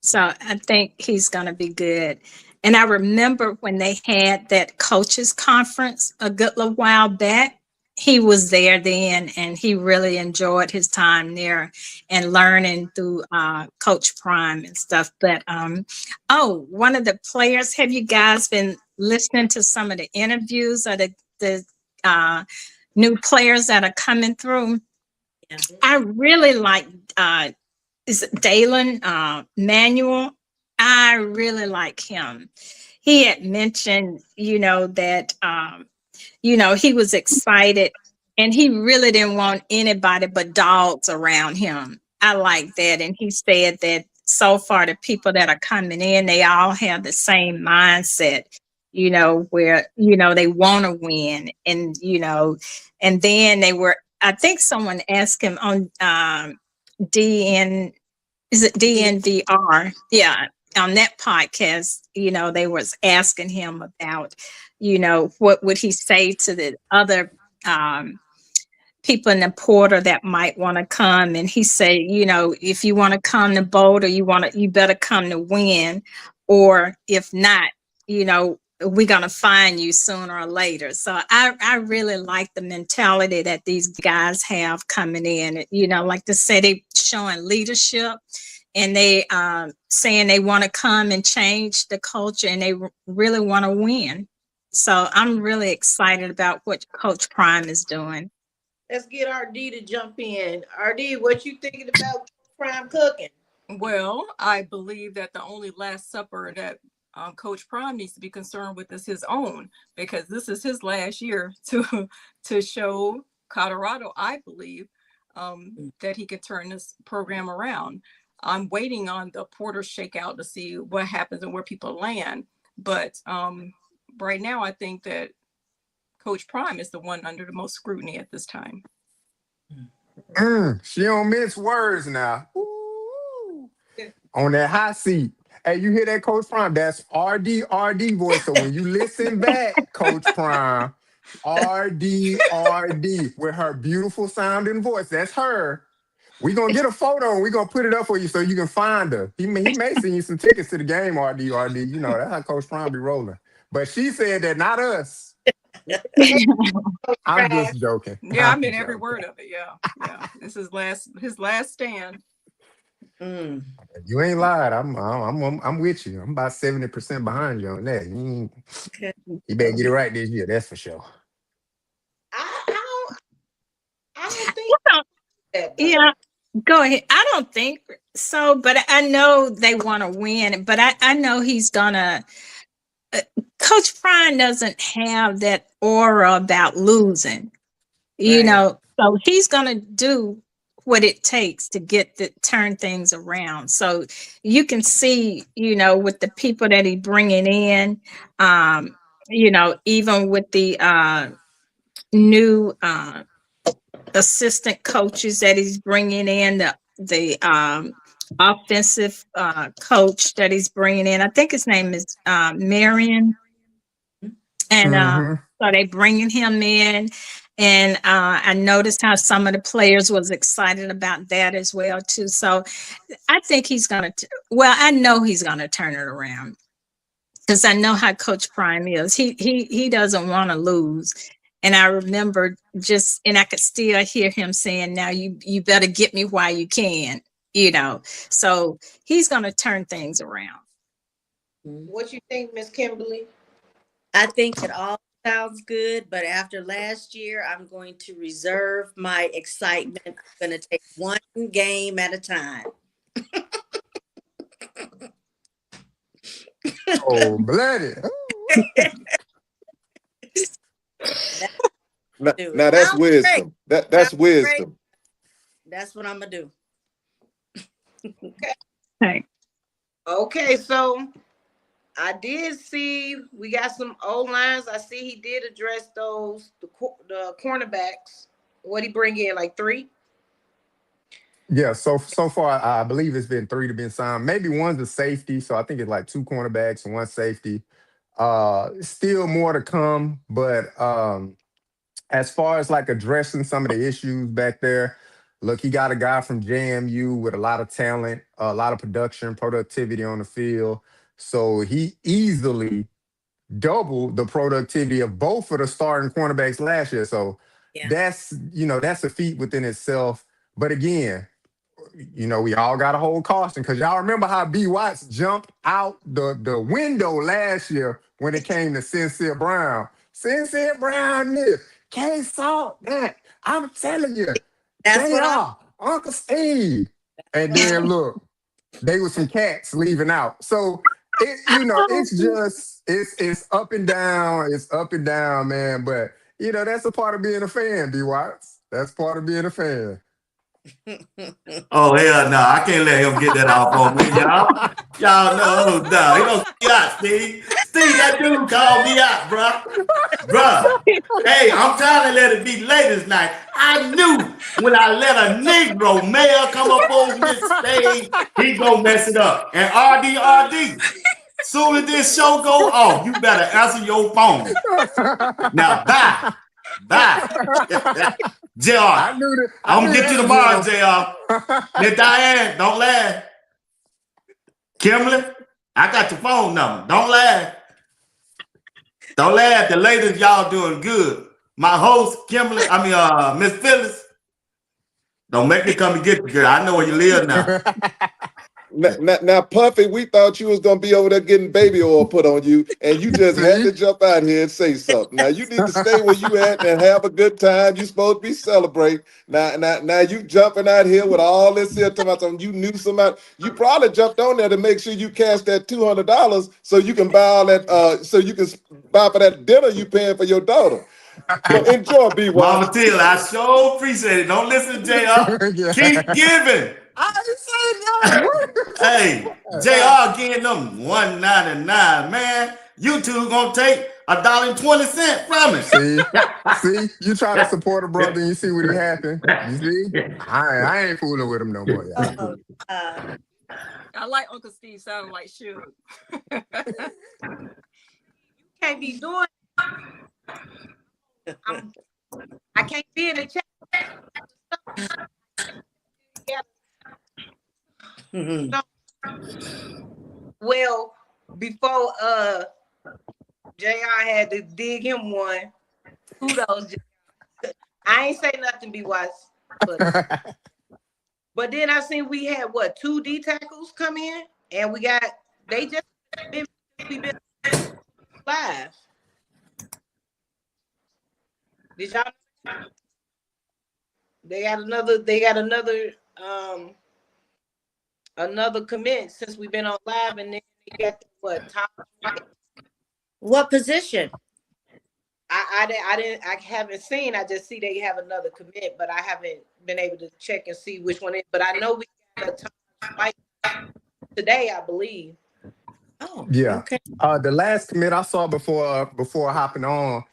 So I think he's going to be good. And I remember when they had that coaches conference a good little while back, he was there then, and he really enjoyed his time there and learning through Coach Prime and stuff. But one of the players, have you guys been listening to some of the interviews of the new players that are coming through? Yeah. I really like is it Dalen Manuel? I really like him. He had mentioned, that he was excited and he really didn't want anybody but dogs around him. I like that. And he said that so far the people that are coming in, they all have the same mindset, where, they want to win. And then I think someone asked him on DN, is it DNVR? Yeah. On that podcast, they was asking him about, what would he say to the other people in the portal that might want to come. And he said, if you want to come to Boulder, you better come to win. Or if not, we're going to find you sooner or later. So I really like the mentality that these guys have coming in. Like they say, they showing leadership, and they saying they want to come and change the culture, and they really want to win. So I'm really excited about what Coach Prime is doing. Let's get RD to jump in. RD, what you thinking about Prime cooking? Well, I believe that the only Last Supper that Coach Prime needs to be concerned with is his own, because this is his last year to show Colorado, I believe, that he could turn this program around. I'm waiting on the Porter shakeout to see what happens and where people land. But right now, I think that Coach Prime is the one under the most scrutiny at this time. She don't mince words now. Ooh. On that hot seat. Hey, you hear that, Coach Prime? That's RD voice. So when you listen back, Coach Prime, RD with her beautiful sounding voice. That's her. We're going to get a photo and we're going to put it up for you so you can find her. He may send you some tickets to the game, RD. That's how Coach Prime be rolling. But she said that, not us. I'm just joking. Yeah, I mean every word of it. Yeah. This is his last stand. You ain't lied. I'm with you. I'm about 70% behind you on that. You better get it right this year. That's for sure. I don't think that. Yeah, go ahead. I don't think so, but I know they want to win. But I know he's gonna. Coach Prime doesn't have that aura about losing, so he's gonna do what it takes to turn things around. So you can see, with the people that he's bringing in, even with the new assistant coaches that he's bringing in, the offensive coach that he's bringing in. I think his name is Marion. And so they bringing him in. And I noticed how some of the players was excited about that as well, too. So I think he's going to, I know he's going to turn it around, because I know how Coach Prime is. He doesn't want to lose. And I remember and I could still hear him saying, now you better get me while you can, So he's going to turn things around. What you think, Miss Kimberly? I think it all sounds good, but after last year, I'm going to reserve my excitement. I'm going to take one game at a time. Oh, bloody. Now that's wisdom. That's wisdom. That's what I'm going to do. Okay, so I did see we got some old lines. I see he did address the cornerbacks. What he bring in, like 3? Yeah, so far I believe it's been 3 to be signed. Maybe one's a safety, so I think it's like 2 cornerbacks and 1 safety. Still more to come, but as far as like addressing some of the issues back there, look, he got a guy from JMU with a lot of talent, a lot of productivity on the field. So he easily doubled the productivity of both of the starting cornerbacks last year. So that's a feat within itself. But again, we all got to hold caution, because y'all remember how B. Watts jumped out the window last year when it came to Sincere Brown. Sincere Brown, can't salt that. I'm telling you. That's what Uncle Steve. And then look, they were some cats leaving out. So it's up and down. It's up and down, man. But that's a part of being a fan, B. Watts. That's part of being a fan. Oh, hell no. I can't let him get that off on me, y'all. Y'all know, no. He don't see out, Steve. Steve, that dude called me out, bruh. Hey, I'm trying to let it be ladies' night. I knew when I let a Negro male come up over this stage, he gonna mess it up. And RD, soon as this show go off, you better answer your phone. Now, bye. JR, I'm gonna get you tomorrow, JR. Miss Diane, don't laugh. Kimberly, I got your phone number. Don't laugh. Don't laugh. The ladies, y'all doing good. My host, Miss Phyllis. Don't make me come and get you, girl. I know where you live now. Now, Puffy, we thought you was gonna be over there getting baby oil put on you, and you just had to jump out here and say something. Now you need to stay where you at and have a good time. You supposed to be celebrating. Now you jumping out here with all this here talking about something you knew somebody. You probably jumped on there to make sure you cash that $200 so you can buy all that. So you can buy for that dinner you paying for your daughter. So enjoy, B. Mama Watts. Till, I sure appreciate it. Don't listen to JR. Yeah. Keep giving. I ain't saying that. Hey, JR getting them $1.99, man. You two gonna take $1.20 from it. See, you try to support a brother and you see what he happened. You see, I ain't fooling with him no more. Oh, I like Uncle Steve sounding like shoot. Can't be doing. I can't be in the chat. mhm. Well, before JR had to dig him one, kudos. I ain't say nothing, be wise. But then I seen we had what 2 D tackles come in, and we just been live. Did y'all? They got another commit since we've been on live, and then they got what top. What position? I haven't seen. I just see they have another commit, but I haven't been able to check and see which one it is. But I know we got a top fight today, I believe. Oh, Yeah. okay. The last commit I saw before hopping on,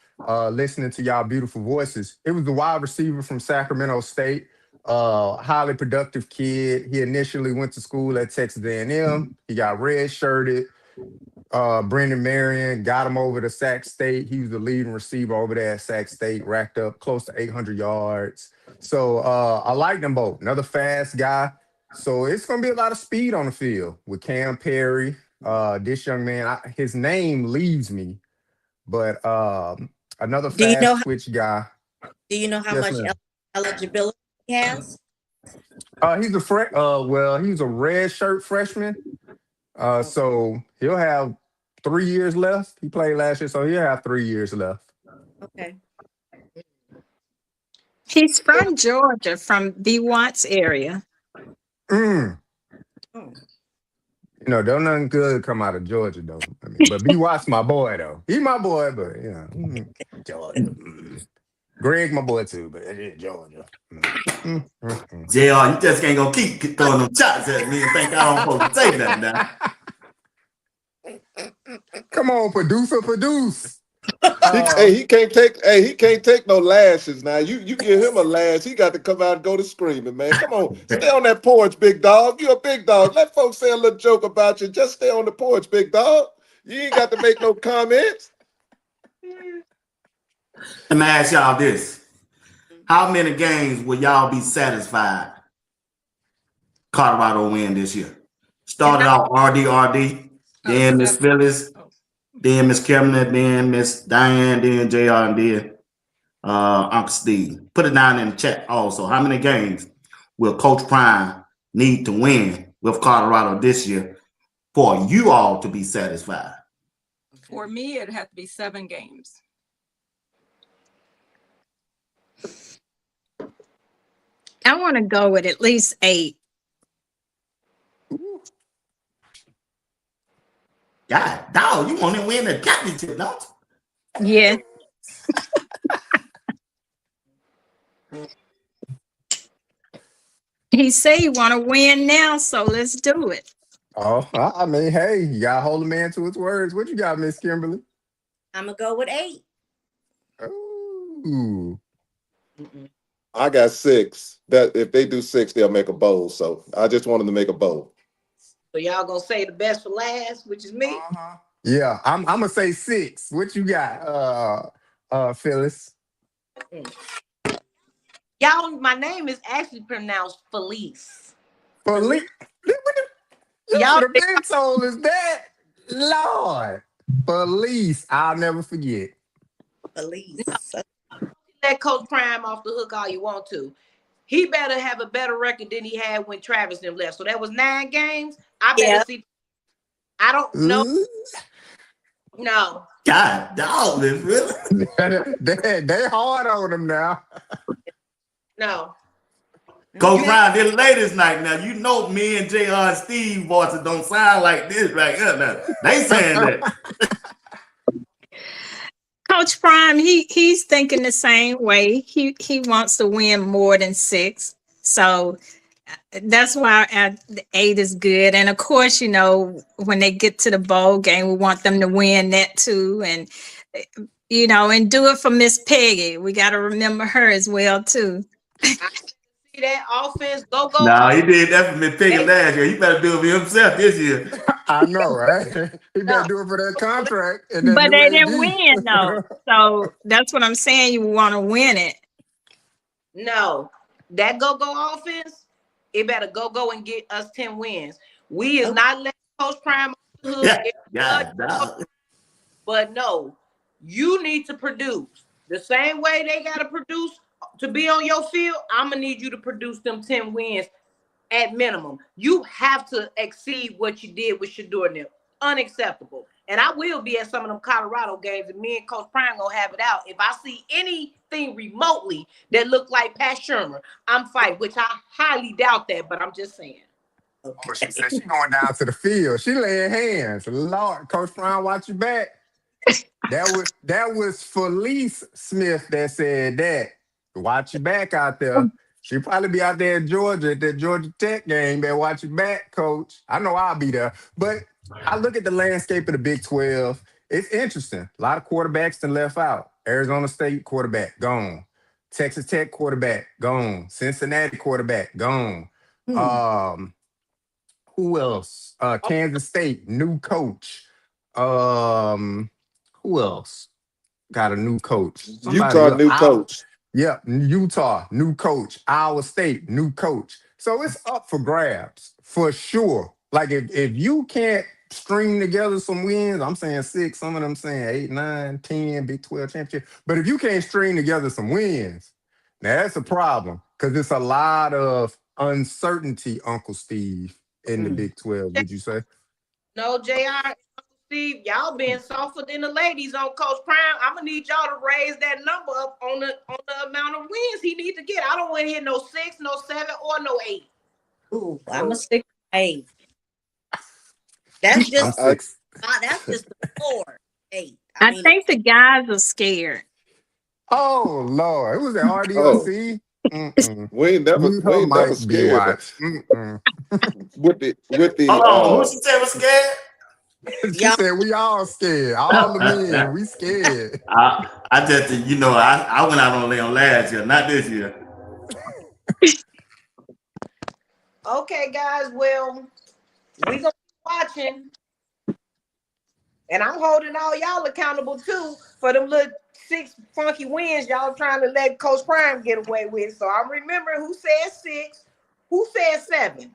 listening to y'all beautiful voices, it was the wide receiver from Sacramento State. Highly productive kid. He initially went to school at Texas A&M. He got red shirted. Brendan Marion got him over to Sac State. He was the leading receiver over there at Sac State, racked up close to 800 yards. So I like them both. Another fast guy. So it's going to be a lot of speed on the field with Cam Perry. This young man, his name leaves me, but another Do you know fast switch guy. Do you know how Yes, much ma'am. eligibility he has? He's a red shirt freshman. So he'll have 3 years left. He played last year, so he'll have 3 years left. Okay. He's from Georgia, from B. Watts area. Mm. Oh. You know, don't nothing good come out of Georgia, though. I mean, but B. Watts my boy, though. He my boy, but, Georgia. Greg my boy, too, but Georgia. JR, you just ain't gonna keep throwing them shots at me and think I don't supposed to say nothing now. Come on, produce. He can't take no lashes now. You give him a lash, he got to come out and go to screaming, man. Come on, stay on that porch, big dog. You a big dog. Let folks say a little joke about you. Just stay on the porch, big dog. You ain't got to make no comments. Let me ask y'all this. How many games will y'all be satisfied Colorado win this year? Started out RD, then Miss Phyllis, then Miss Kimberly, then Miss Diane, then JR, and then Uncle Steve. Put it down in the chat also. How many games will Coach Prime need to win with Colorado this year for you all to be satisfied? For me, it'd have to be 7 games. I want to go with at least 8. God, dog, you want to win the championship, don't you? Yeah. He said he want to win now, so let's do it. Oh, I mean, hey, you got to hold a man to his words. What you got, Miss Kimberly? I'm gonna go with 8. Ooh. I got 6. That if they do 6, they'll make a bowl. So I just want them to make a bowl. So y'all gonna say the best for last, which is me. Uh-huh. Yeah, I'm gonna say 6. What you got, Phyllis? Y'all, my name is actually pronounced Felice. Felice. Y'all should have been told us that. Lord. Police, I'll never forget. Police. Let Coach Prime off the hook all you want to. He better have a better record than he had when Travis them left. So that was 9 games. I better Yeah. see. I don't know. Ooh. No. God, dog, this really. they hard on him now. No. Coach Brown did it latest night. Now you know me and JR and Steve voices don't sound like this right here. Now they saying that. Coach Prime, he's thinking the same way. He wants to win more than 6. So that's why the 8 is good. And of course, you know, when they get to the bowl game, we want them to win that too. And you know, and do it for Miss Peggy. We got to remember her as well too. I see that offense go. No, he did that for me picking last year. He better do it for himself this year. I know, right? He better do it for that contract and that But new they AD. didn't win though. So that's what I'm saying. You want to win it. No, that go offense, it better go and get us 10 wins. We is not letting Coach Prime off the hook. Yeah. But no, you need to produce the same way they got to produce to be on your field. I'm gonna need you to produce them 10 wins at minimum. You have to exceed what you did with Shedeur and them. Unacceptable. And I will be at some of them Colorado games, and me and Coach Prime gonna have it out. If I see anything remotely that look like Pat Shermer, I'm fighting, which I highly doubt that, but I'm just saying. Oh, she said she going down to the field. She laying hands. Lord, Coach Brown, watch your back. That was Felice Smith that said that. Watch your back out there. She'll probably be out there in Georgia at that Georgia Tech game. Better watch your back, Coach. I know I'll be there. But I look at the landscape of the Big 12. It's interesting. A lot of quarterbacks that left out. Arizona State quarterback, gone. Texas Tech quarterback, gone. Cincinnati quarterback, gone. Who else? Kansas State, new coach. Who else got a new coach? Utah, new coach. Yeah, Utah, new coach. Iowa State, new coach. So it's up for grabs, for sure. Like, if you can't string together some wins, I'm saying 6, some of them saying 8, 9, 10, Big 12 championship. But if you can't string together some wins, now that's a problem, because it's a lot of uncertainty, Uncle Steve, in the Big 12, would you say? No, JR, Steve, y'all being softer than the ladies on Coach Prime. I'm gonna need y'all to raise that number up on the amount of wins he needs to get. I don't want to hear no 6, no 7, or no 8. Ooh, I'm a 6 8. That's just that's just the 4 8. I think the guys are scared. Oh Lord, it was at RDOC. We ain't never scared. with the Hold on, who she said was scared? She said we all scared. All the men, we scared. I just, you know, I went out on a limb last year, not this year. Okay, guys. Well, we gonna be watching, and I'm holding all y'all accountable too for them little 6 funky wins y'all trying to let Coach Prime get away with. So I'm remembering who said 6, who said 7.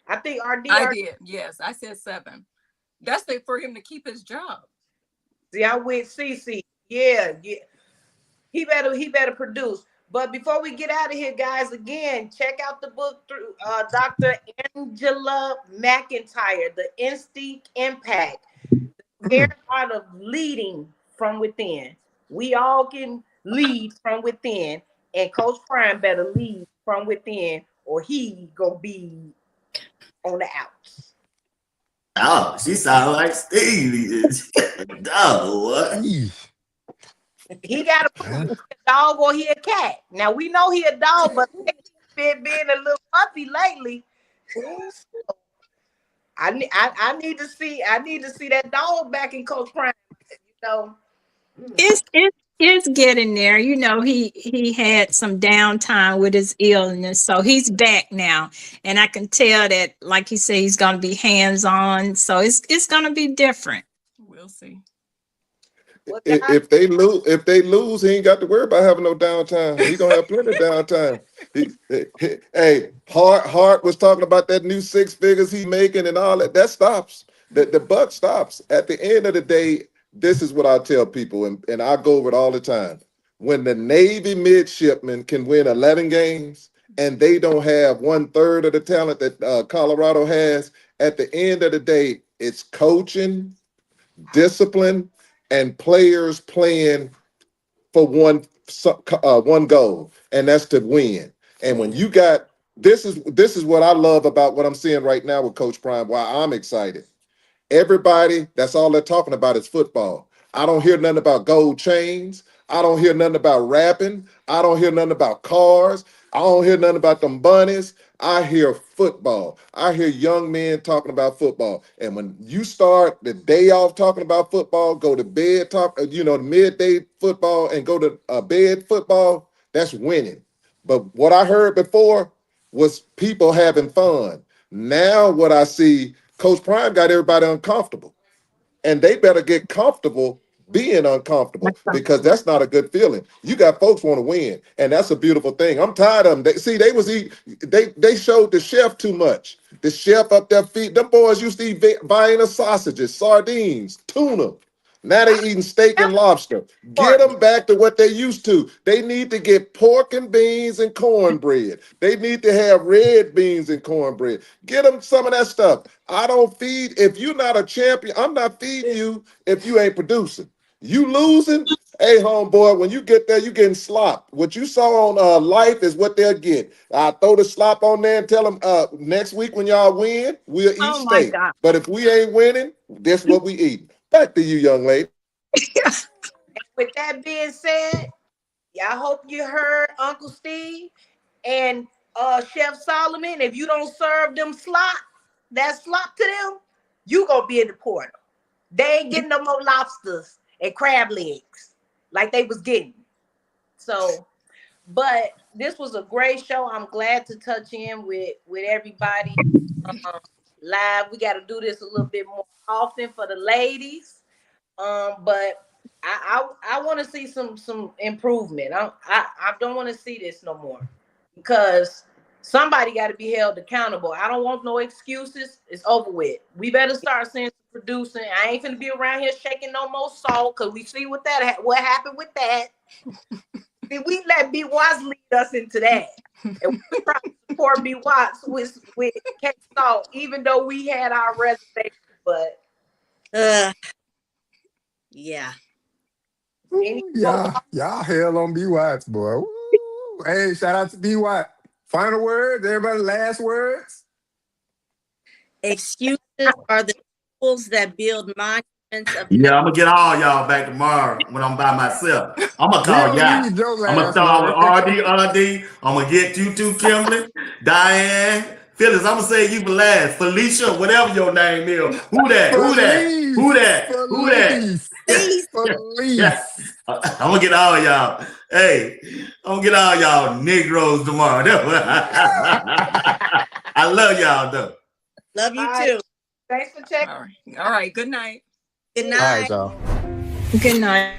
I think RD. I did. Yes, I said 7. That's for him to keep his job. See, I went CC. Yeah. He better produce. But before we get out of here, guys, again, check out the book through Dr. Angela McIntyre, The Instinct Impact, the art of leading from within. We all can lead from within, and Coach Prime better lead from within, or he gonna be on the outs. Oh, she sounds like Stevie. Dog, what? He got a dog or he a cat. Now we know he a dog, but been being a little puppy lately. I need to see that dog back in Coach Prime. You know, It's getting there. You know, he had some downtime with his illness, so he's back now, and I can tell that, like he said, he's going to be hands-on. So it's going to be different. We'll see. If they lose, he ain't got to worry about having no downtime. He gonna have plenty of downtime. Hey, Hart was talking about that new 6 figures he making and all that. That stops. The buck stops. At the end of the day, this is what I tell people, and I go over it all the time. When the Navy midshipmen can win 11 games and they don't have 1/3 of the talent that Colorado has, at the end of the day, it's coaching, discipline, and players playing for one goal, and that's to win. And when you got this is what I love about what I'm seeing right now with Coach Prime. Why I'm excited. Everybody, that's all they're talking about is football. I don't hear nothing about gold chains. I don't hear nothing about rapping. I don't hear nothing about cars. I don't hear nothing about them bunnies. I hear football. I hear young men talking about football. And when you start the day off talking about football, go to bed, the midday football and go to bed football, that's winning. But what I heard before was people having fun. Now what I see, Coach Prime got everybody uncomfortable. And they better get comfortable being uncomfortable, because that's not a good feeling. You got folks want to win, and that's a beautiful thing. I'm tired of them. They showed the chef too much. The chef up there feed them boys used to eat Vienna sausages, sardines, tuna. Now they eating steak and lobster. Get them back to what they used to. They need to get pork and beans and cornbread. They need to have red beans and cornbread. Get them some of that stuff. I don't feed. If you're not a champion, I'm not feeding you if you ain't producing. You losing? Hey, homeboy, when you get there, you getting slop. What you saw on Life is what they'll get. I throw the slop on there and tell them next week when y'all win, we'll eat steak. God. But if we ain't winning, that's what we eat. Back to you, young lady. With that being said, I hope you heard Uncle Steve and Chef Solomon. If you don't serve them that slop to them, you gonna be in the portal. They ain't getting no more lobsters and crab legs like they was getting. So, but this was a great show. I'm glad to touch in with everybody live. We got to do this a little bit more often for the ladies. But I want to see some improvement. I don't want to see this no more, because somebody got to be held accountable. I don't want no excuses. It's over with. We better start seeing some producing. I ain't finna be around here shaking no more salt, because we see what happened with that. Did we let B. Watts lead us into that? And we try to support B. Watts with K-Salt, even though we had our reservations. But yeah. Y'all hell on B. Watts, boy. Woo. Hey, shout out to B. Watt. Final words, everybody, last words. Excuses are the tools that build monuments of Yeah, I'm gonna get all y'all back tomorrow when I'm by myself. I'm gonna call y'all. I'm gonna start with RD. I'm gonna get you two, Kimberly, Diane, Phyllis. I'm gonna say you for last. Felicia, whatever your name is. Who that? Police. Yeah. I'm gonna get all y'all. Hey, I'm gonna get all y'all Negroes tomorrow. I love y'all though. Love you too. Thanks for checking. All right. Good night. Good night. All right, y'all. Good night.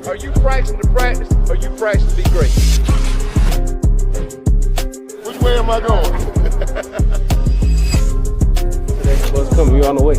Are you practicing to practice, or you practicing to be great? Which way am I going? The next bus coming, you on the way.